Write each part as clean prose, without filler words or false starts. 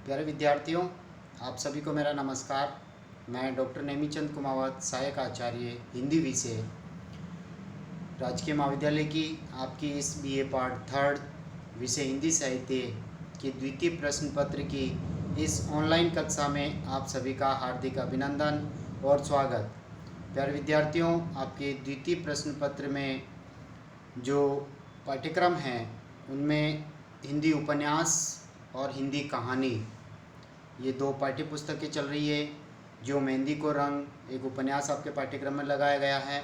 प्यारे विद्यार्थियों, आप सभी को मेरा नमस्कार। मैं डॉक्टर नेमीचंद कुमावत, सहायक आचार्य हिंदी विषय, राजकीय महाविद्यालय की आपकी इस बीए पार्ट थर्ड विषय हिंदी साहित्य की द्वितीय प्रश्न पत्र की इस ऑनलाइन कक्षा में आप सभी का हार्दिक अभिनंदन और स्वागत। प्यारे विद्यार्थियों, आपके द्वितीय प्रश्न पत्र में जो पाठ्यक्रम हैं उनमें हिंदी उपन्यास और हिंदी कहानी, ये दो पाठ्य पुस्तकें चल रही है। जो मेहंदी को रंग एक उपन्यास आपके पाठ्यक्रम में लगाया गया है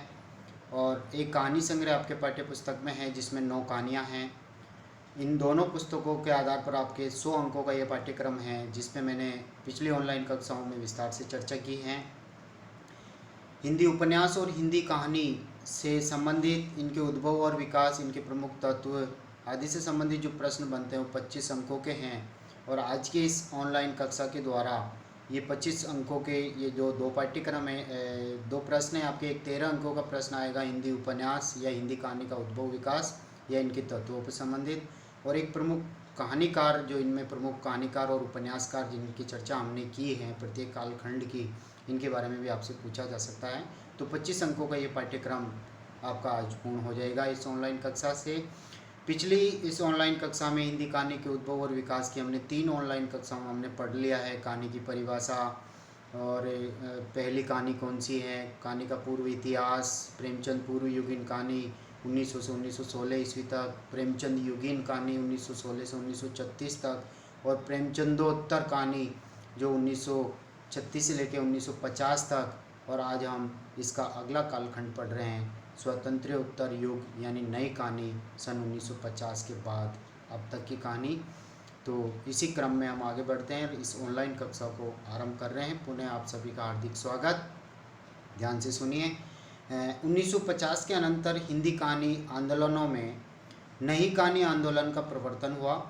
और एक कहानी संग्रह आपके पाठ्य पुस्तक में है जिसमें 9 कहानियाँ हैं। इन दोनों पुस्तकों के आधार पर आपके 100 अंकों का ये पाठ्यक्रम है जिसमें मैंने पिछली ऑनलाइन कक्षाओं में विस्तार से चर्चा की है। हिंदी उपन्यास और हिंदी कहानी से संबंधित इनके उद्भव और विकास, इनके प्रमुख तत्व आदि से संबंधित जो प्रश्न बनते हैं वो 25 अंकों के हैं। और आज के इस ऑनलाइन कक्षा के द्वारा ये 25 अंकों के ये जो दो पाठ्यक्रम है, दो प्रश्न हैं आपके। एक 13 अंकों का प्रश्न आएगा हिंदी उपन्यास या हिंदी कहानी का उद्भव विकास या इनके तत्वों पर संबंधित, और एक प्रमुख कहानीकार, जो इनमें प्रमुख कहानीकार और उपन्यासकार जिनकी चर्चा हमने की है प्रत्येक कालखंड की, इनके बारे में भी आपसे पूछा जा सकता है। तो 25 अंकों का ये पाठ्यक्रम आपका आज पूर्ण हो जाएगा इस ऑनलाइन कक्षा से। पिछली इस ऑनलाइन कक्षा में हिंदी कहानी के उद्भव और विकास की हमने 3 ऑनलाइन कक्षाओं में हमने पढ़ लिया है। कहानी की परिभाषा और पहली कहानी कौन सी है, कहानी का पूर्व इतिहास, प्रेमचंद पूर्व युगीन कहानी 1900 से 1916 ईस्वी तक, प्रेमचंद युगीन कहानी 1916 से 1936 तक, और प्रेमचंदोत्तर कहानी जो 1936 से लेकर 1950 तक। और आज हम इसका अगला कालखंड पढ़ रहे हैं, स्वतंत्र उत्तर युग यानी नई कहानी सन 1950 के बाद अब तक की कहानी। तो इसी क्रम में हम आगे बढ़ते हैं और इस ऑनलाइन कक्षा को आरंभ कर रहे हैं। पुनः आप सभी का हार्दिक स्वागत। ध्यान से सुनिए। 1950 के अनंतर हिंदी कहानी आंदोलनों में नई कहानी आंदोलन का प्रवर्तन हुआ।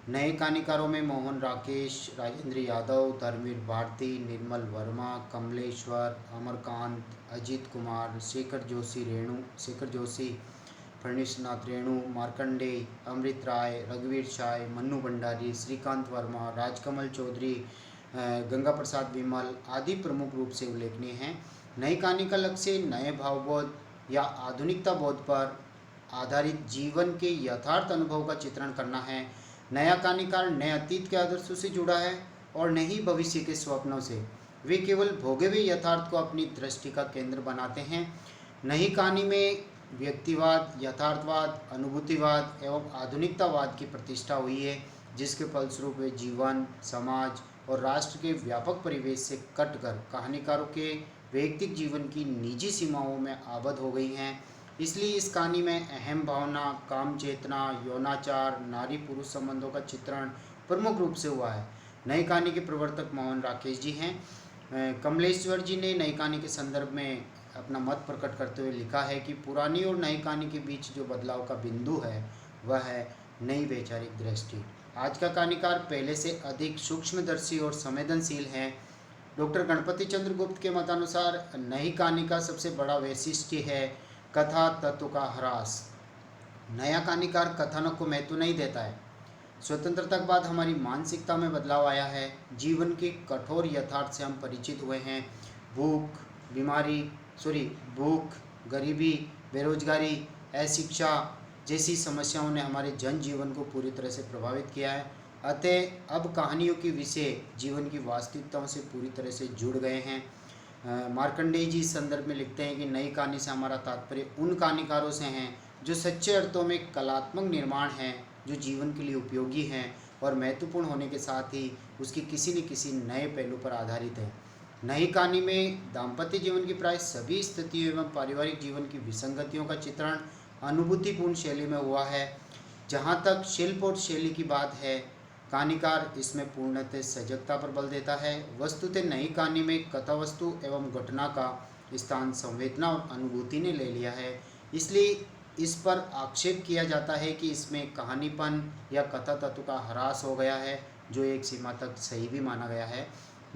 नए कहानीकारों में मोहन राकेश, राजेंद्र यादव, धर्मवीर भारती, निर्मल वर्मा, कमलेश्वर, अमरकांत, अजीत कुमार, शेखर जोशी, फणीशनाथ रेणु, मार्कंडेय, अमृत राय, रघुवीर शाह, मन्नू भंडारी, श्रीकांत वर्मा, राजकमल चौधरी, गंगा प्रसाद विमल आदि प्रमुख रूप से उल्लेखनीय हैं। नई कहानी का लक्ष्य नए भावबोध या आधुनिकता बोध पर आधारित जीवन के यथार्थ अनुभव का चित्रण करना है। नया कहानीकार नए अतीत के आदर्शों से जुड़ा है और नहीं भविष्य के स्वप्नों से। वे केवल भोगे हुए यथार्थ को अपनी दृष्टि का केंद्र बनाते हैं। नई कहानी में व्यक्तिवाद, यथार्थवाद, अनुभूतिवाद एवं आधुनिकतावाद की प्रतिष्ठा हुई है, जिसके फलस्वरूप वे जीवन, समाज और राष्ट्र के व्यापक परिवेश से कटकर कहानीकारों के वैयक्तिक जीवन की निजी सीमाओं में आबद्ध हो गई हैं। इसलिए इस कहानी में अहम भावना, काम चेतना, यौनाचार, नारी पुरुष संबंधों का चित्रण प्रमुख रूप से हुआ है। नई कहानी के प्रवर्तक मोहन राकेश जी हैं। कमलेश्वर जी ने नई कहानी के संदर्भ में अपना मत प्रकट करते हुए लिखा है कि पुरानी और नई कहानी के बीच जो बदलाव का बिंदु है वह है नई वैचारिक दृष्टि। आज का कहानीकार पहले से अधिक सूक्ष्मदर्शी और संवेदनशील है। डॉक्टर गणपति चंद्र गुप्त के मतानुसार नई कहानी का सबसे बड़ा वैशिष्ट्य है कथा तत्व का ह्रास। नया कहानीकार कथनों को महत्व नहीं देता है। स्वतंत्रता के बाद हमारी मानसिकता में बदलाव आया है। जीवन के कठोर यथार्थ से हम परिचित हुए हैं। भूख, गरीबी, बेरोजगारी, अशिक्षा जैसी समस्याओं ने हमारे जनजीवन को पूरी तरह से प्रभावित किया है। अतः अब कहानियों के विषय जीवन की वास्तविकताओं से पूरी तरह से जुड़ गए हैं। मार्कंडेय जी इस संदर्भ में लिखते हैं कि नई कहानी से हमारा तात्पर्य उन कहानीकारों से हैं जो सच्चे अर्थों में कलात्मक निर्माण हैं, जो जीवन के लिए उपयोगी हैं और महत्वपूर्ण होने के साथ ही उसकी किसी न किसी नए पहलू पर आधारित है। नई कहानी में दाम्पत्य जीवन की प्राय सभी स्थितियों एवं पारिवारिक जीवन की विसंगतियों का चित्रण अनुभूतिपूर्ण शैली में हुआ है। जहाँ तक शिल्प और शैली की बात है, कहानीकार इसमें पूर्णतः सजगता पर बल देता है। वस्तुतः नई कहानी में कथा वस्तु एवं घटना का स्थान संवेदना और अनुभूति ने ले लिया है। इसलिए इस पर आक्षेप किया जाता है कि इसमें कहानीपन या कथा तत्व का ह्रास हो गया है, जो एक सीमा तक सही भी माना गया है।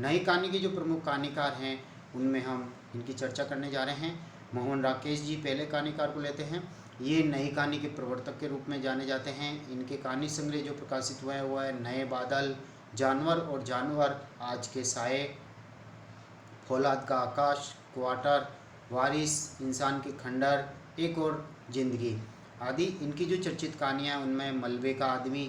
नई कहानी के जो प्रमुख कहानीकार हैं उनमें हम इनकी चर्चा करने जा रहे हैं। मोहन राकेश जी पहले कहानीकार को लेते हैं। ये नई कहानी के प्रवर्तक के रूप में जाने जाते हैं। इनके कहानी संग्रह जो प्रकाशित हुआ है वो है नए बादल, जानवर और जानवर, आज के साए, फौलाद का आकाश, क्वार्टर, वारिस, इंसान के खंडर, एक और जिंदगी आदि। इनकी जो चर्चित कहानियाँ हैं उनमें मलबे का आदमी,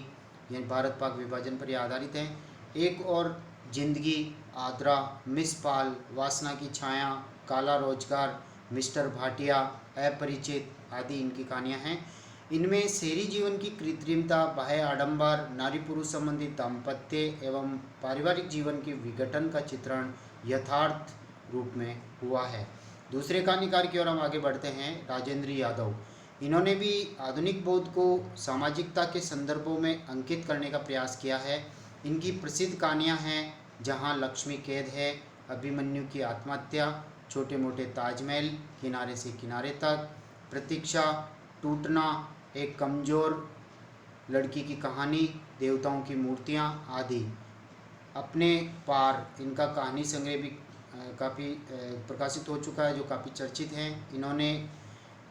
यानी भारत पाक विभाजन पर ये आधारित हैं, एक और जिंदगी, आद्रा, मिस पाल, वासना की छाया, काला रोजगार, मिस्टर भाटिया, अपरिचित आदि इनकी कहानियाँ हैं। इनमें शहरी जीवन की कृत्रिमता, बाह्य आडंबर, नारी पुरुष संबंधित दाम्पत्य एवं पारिवारिक जीवन के विघटन का चित्रण यथार्थ रूप में हुआ है। दूसरे कहानीकार की ओर हम आगे बढ़ते हैं, राजेंद्र यादव। इन्होंने भी आधुनिक बौद्ध को सामाजिकता के संदर्भों में अंकित करने का प्रयास किया है। इनकी प्रसिद्ध कहानियाँ हैं जहाँ लक्ष्मी कैद है, अभिमन्यु की आत्महत्या, छोटे मोटे ताजमहल, किनारे से किनारे तक, प्रतीक्षा, टूटना, एक कमज़ोर लड़की की कहानी, देवताओं की मूर्तियाँ आदि। अपने पार, इनका कहानी संग्रह भी काफ़ी प्रकाशित हो चुका है, जो काफ़ी चर्चित हैं।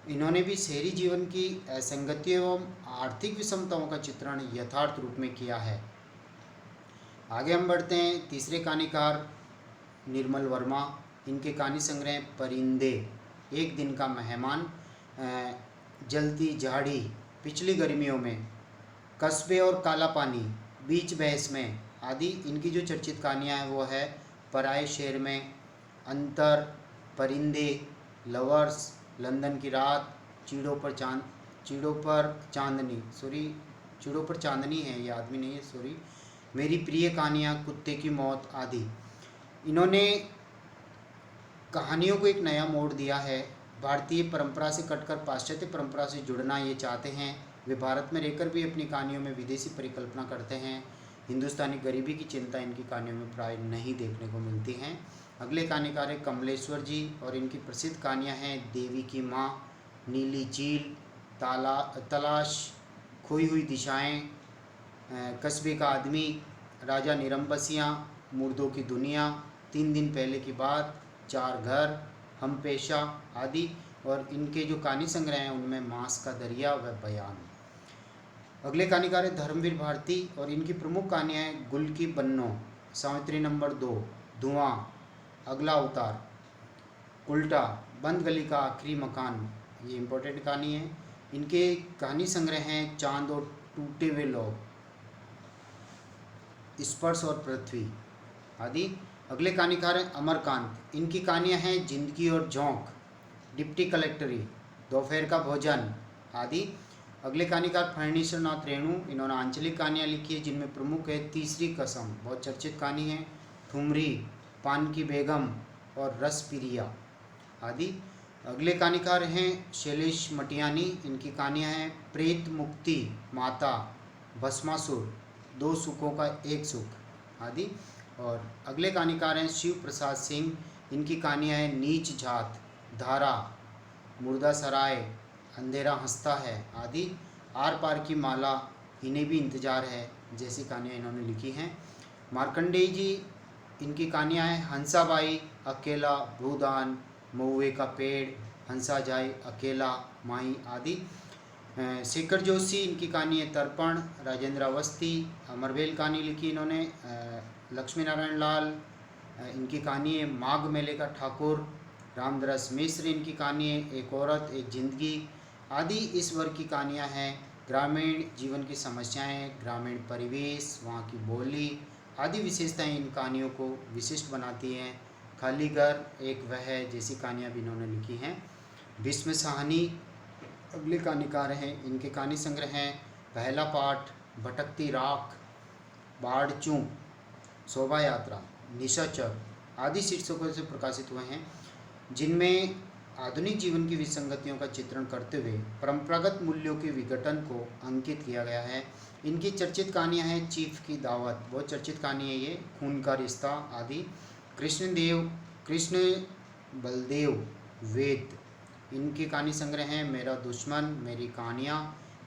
इन्होंने भी शहरी जीवन की असंगतियों एवं आर्थिक विषमताओं का चित्रण यथार्थ रूप में किया है। आगे हम बढ़ते हैं, तीसरे कहानीकार निर्मल वर्मा। इनके कहानी संग्रह परिंदे, एक दिन का मेहमान, जलती झाड़ी, पिछली गर्मियों में, कस्बे और काला पानी, बीच बहस में आदि। इनकी जो चर्चित कहानियाँ हैं वो है पराए शहर में, अंतर, परिंदे, लवर्स, लंदन की रात, चीड़ों पर चांदनी है, ये आदमी नहीं है, सॉरी, मेरी प्रिय कहानियाँ, कुत्ते की मौत आदि। इन्होंने कहानियों को एक नया मोड़ दिया है। भारतीय परंपरा से कटकर पाश्चात्य परंपरा से जुड़ना ये चाहते हैं। वे भारत में रहकर भी अपनी कहानियों में विदेशी परिकल्पना करते हैं। हिंदुस्तानी गरीबी की चिंता इनकी कहानियों में प्राय नहीं देखने को मिलती हैं। अगले कहानीकार है कमलेश्वर जी और इनकी प्रसिद्ध कहानियाँ हैं देवी की माँ, नीली चील, तलाश, खोई हुई दिशाएं, कस्बे का आदमी, राजा निरंबसियाँ, मुर्दों की दुनिया, 3 दिन पहले की बात, 4 घर, हम पेशा आदि। और इनके जो कहानी संग्रह हैं उनमें मांस का दरिया व बयान। अगले कहानीकार है धर्मवीर भारती और इनकी प्रमुख कहानियाँ हैं गुल की बन्नो, सावित्री नंबर 2, धुआं, अगला अवतार, उल्टा, बंद गली का आखिरी मकान, ये इम्पोर्टेंट कहानी है। इनके कहानी संग्रह हैं चांद और टूटे हुए लोग, स्पर्श और पृथ्वी आदि। अगले कहानीकार हैं अमरकांत। इनकी कहानियाँ हैं जिंदगी और झोंक, डिप्टी कलेक्टरी, दोपहर का भोजन आदि। अगले कहानीकार फर्नीचर नाथ रेणु। इन्होंने आंचलिक कहानियाँ लिखी है जिनमें प्रमुख है तीसरी कसम, बहुत चर्चित कहानी है, ठुमरी, पान की बेगम और रस पिरिया आदि। अगले कहानीकार हैं शैलेश मटियानी। इनकी कहानियाँ हैं प्रेत मुक्ति, माता, भस्मासुर, 2 सुखों का एक सुख आदि। और अगले कहानीकार हैं शिव प्रसाद सिंह। इनकी कहानियाँ हैं नीच जात, धारा, मुर्दा सराय, अंधेरा हंसता है आदि। आर पार की माला, इन्हें भी इंतजार है जैसी कहानियाँ इन्होंने लिखी हैं। मार्कंडेय जी, इनकी कहानियाँ हैं हंसाबाई, अकेला, भूदान, महुए का पेड़, हंसा जाए, अकेला, माई आदि। शेखर जोशी, इनकी कहानी है तर्पण, राजेंद्र अवस्थी, अमरवेल कहानी लिखी इन्होंने। लक्ष्मी नारायण लाल, इनकी कहानी है माघ मेले का ठाकुर। रामदरस मिश्र, इनकी कहानी है एक औरत एक जिंदगी आदि। इस वर्ग की कहानियाँ हैं ग्रामीण जीवन की समस्याएं, ग्रामीण परिवेश, वहाँ की बोली आदि विशेषताएं इन कहानियों को विशिष्ट बनाती हैं। खाली घर, एक वह जैसी कहानियाँ भी इन्होंने लिखी हैं। भीष्म साहनी अगले कहानीकार हैं। इनके कहानी संग्रह हैं पहला पाठ, भटकती राख, बाढ़चू, शोभा यात्रा, निशाचर आदि शीर्षकों से प्रकाशित हुए हैं, जिनमें आधुनिक जीवन की विसंगतियों का चित्रण करते हुए परंपरागत मूल्यों के विघटन को अंकित किया गया है। इनकी चर्चित कहानियां हैं चीफ की दावत, बहुत चर्चित कहानी है ये, खून का रिश्ता आदि। कृष्ण बलदेव वेद, इनकी कहानी संग्रह हैं मेरा दुश्मन, मेरी कहानियाँ,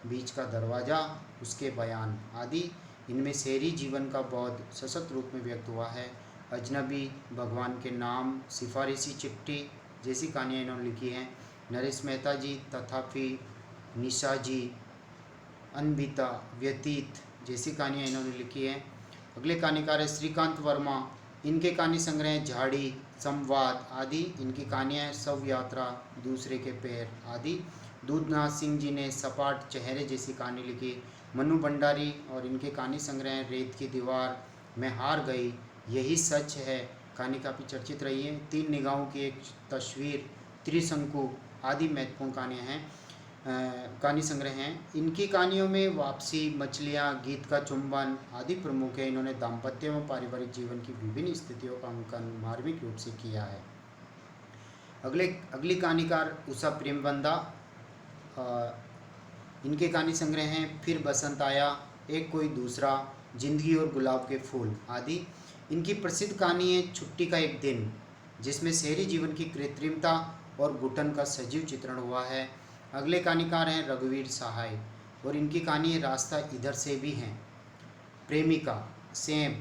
बीच का दरवाज़ा, उसके बयान आदि। इनमें शहरी जीवन का बहुत सशक्त रूप में व्यक्त हुआ है। अजनबी, भगवान के नाम, सिफारिशी चिट्ठी जैसी कहानियाँ इन्होंने लिखी हैं। नरेश मेहता जी, तथापि, निशा जी, अनबिता, व्यतीत जैसी कहानियाँ इन्होंने लिखी हैं। अगले कहानीकार है श्रीकांत वर्मा। इनके कहानी संग्रह हैं झाड़ी, संवाद आदि। इनकी कहानियाँ हैं शव यात्रा, दूसरे के पैर आदि। दूधनाथ सिंह जी ने सपाट चेहरे जैसी कहानी लिखी। मनु भंडारी और इनके कहानी संग्रह हैं रेत की दीवार, मैं हार गई, यही सच है। कहानी काफ़ी चर्चित रही है। तीन निगाहों की एक तस्वीर, त्रिशंकु आदि महत्वपूर्ण कहानियाँ हैं, कहानी संग्रह हैं। इनकी कहानियों में वापसी, मछलियाँ, गीत का चुंबन आदि प्रमुख है। इन्होंने दाम्पत्य एवं पारिवारिक जीवन की विभिन्न स्थितियों का अंकन मार्मिक रूप से किया है। अगली कहानीकार उषा प्रेमवंदा। इनके कहानी संग्रह हैं फिर बसंत आया, एक कोई दूसरा, जिंदगी और गुलाब के फूल आदि। इनकी प्रसिद्ध कहानी है छुट्टी का एक दिन, जिसमें शहरी जीवन की कृत्रिमता और घुटन का सजीव चित्रण हुआ है। अगले कहानीकार हैं रघुवीर सहाय और इनकी कहानी है रास्ता इधर से भी है, प्रेमिका, सेम,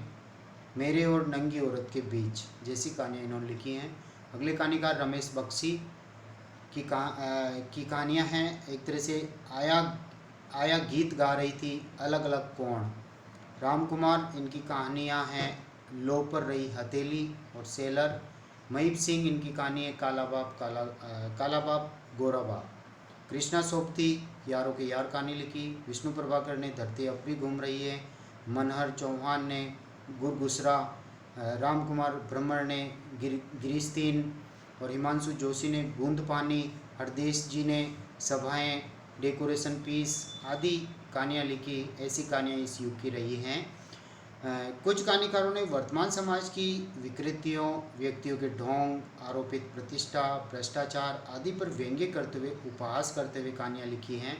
मेरे और नंगी औरत के बीच जैसी कहानियाँ इन्होंने लिखी हैं। अगले कहानीकार रमेश बख्शी की कहानियाँ हैं एक तरह से आया गीत गा रही थी, अलग अलग कोण। राम कुमार, इनकी कहानियाँ हैं लो पर रही हथेली और सेलर। महीप सिंह, इनकी कहानी है काला बाप गोरा बाप। कृष्णा सोबती, यारों के यार कहानी लिखी। विष्णु प्रभाकर ने धरती अब भी घूम रही है। मनहर चौहान ने गुरगुसरा। राम कुमार ब्रह्मण ने गिरिस्तीन और हिमांशु जोशी ने बूंद पानी। हरदेश जी ने सभाएं, डेकोरेशन पीस आदि कहानियाँ लिखी। ऐसी कहानियाँ इस युग की रही हैं। कुछ कहानीकारों ने वर्तमान समाज की विकृतियों, व्यक्तियों के ढोंग, आरोपित प्रतिष्ठा, भ्रष्टाचार आदि पर व्यंग्य करते हुए, उपहास करते हुए कहानियाँ लिखी हैं,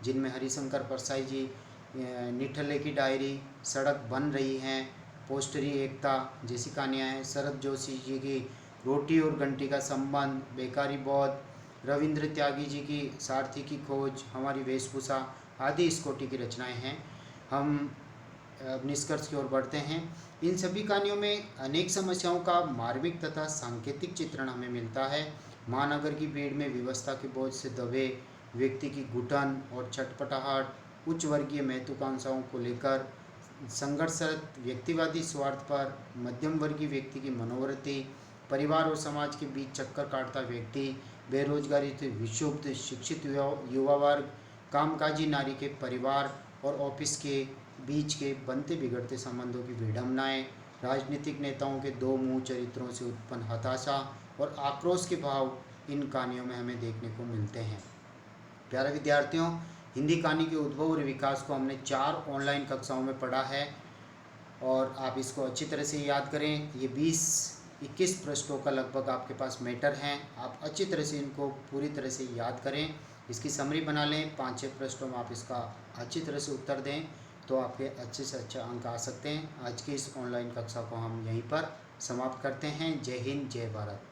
जिनमें हरिशंकर परसाई जी निठल्ले की डायरी, सड़क बन रही हैं, पोस्टरी एकता जैसी कहानियाँ हैं। शरद जोशी जी की रोटी और घंटी का संबंध, बेकारी बौद्ध, रविंद्र त्यागी जी की सारथी की खोज, हमारी वेशभूषा आदि इस कोटि की रचनाएं हैं। हम निष्कर्ष की ओर बढ़ते हैं। इन सभी कहानियों में अनेक समस्याओं का मार्मिक तथा सांकेतिक चित्रण हमें मिलता है। महानगर की भीड़ में व्यवस्था के बोझ से दबे व्यक्ति की घुटन और छटपटाहट, उच्च वर्गीय महत्वाकांक्षाओं को लेकर संघर्षरत व्यक्तिवादी स्वार्थ पर, मध्यम वर्गीय व्यक्ति की मनोवृत्ति, परिवार और समाज के बीच चक्कर काटता व्यक्ति, बेरोजगारी से विक्षुब्ध शिक्षित युवा वर्ग, कामकाजी नारी के परिवार और ऑफिस के बीच के बनते बिगड़ते संबंधों की विडंबनाएं, राजनीतिक नेताओं के दो मुंह चरित्रों से उत्पन्न हताशा और आक्रोश के भाव इन कहानियों में हमें देखने को मिलते हैं। प्यारे विद्यार्थियों, हिंदी कहानी के उद्भव और विकास को हमने 4 ऑनलाइन कक्षाओं में पढ़ा है और आप इसको अच्छी तरह से याद करें। ये 20-21 पृष्ठों का लगभग आपके पास मैटर हैं। आप अच्छी तरह से इनको पूरी तरह से याद करें, इसकी समरी बना लें। 5-6 पृष्ठों में आप इसका अच्छी तरह से उत्तर दें तो आपके अच्छे से अच्छा अंक आ सकते हैं। आज की इस ऑनलाइन कक्षा को हम यहीं पर समाप्त करते हैं। जय हिंद, जय भारत।